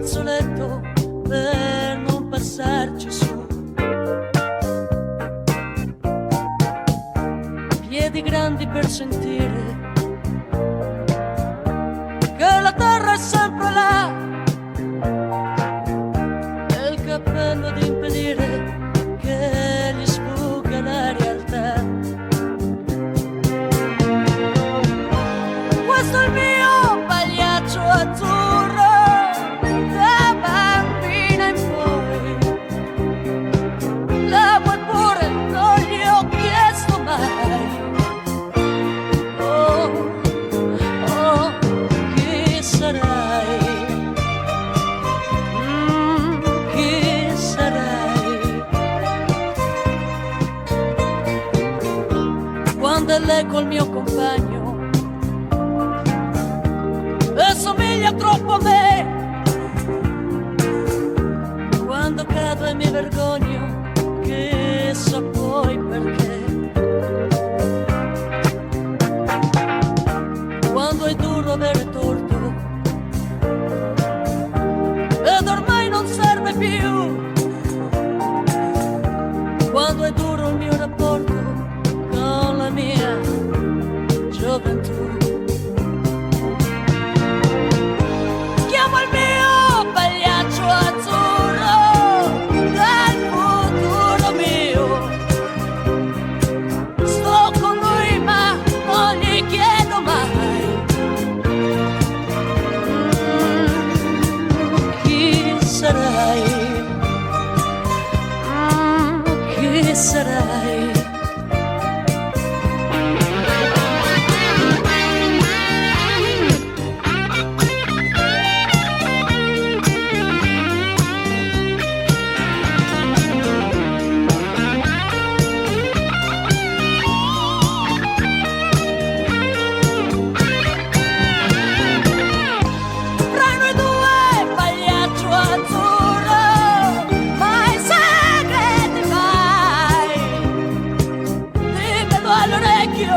fazzoletto per non passarci su. Piedi grandi per sentire che la terra è sempre là, e il cappello ad impedire che gli sfugga la realtà. Questo è il mio pagliaccio azzurro, da bambina in poi. La vuoi pure, non gli ho chiesto mai. Oh, oh, chi sarai? Chi sarai? Quando è lei col mio compagno e somiglia troppo a me, quando cado e mi vergogno, chissà poi perché. Quando è duro avere torto ed ormai non serve più, quando è duro il mio rapporto con la mia gioventù. Chiamo il mio pagliaccio azzurro del futuro mio. Sto con lui ma non gli chiedo mai. Chi sarai? Chi sarai? All'orecchio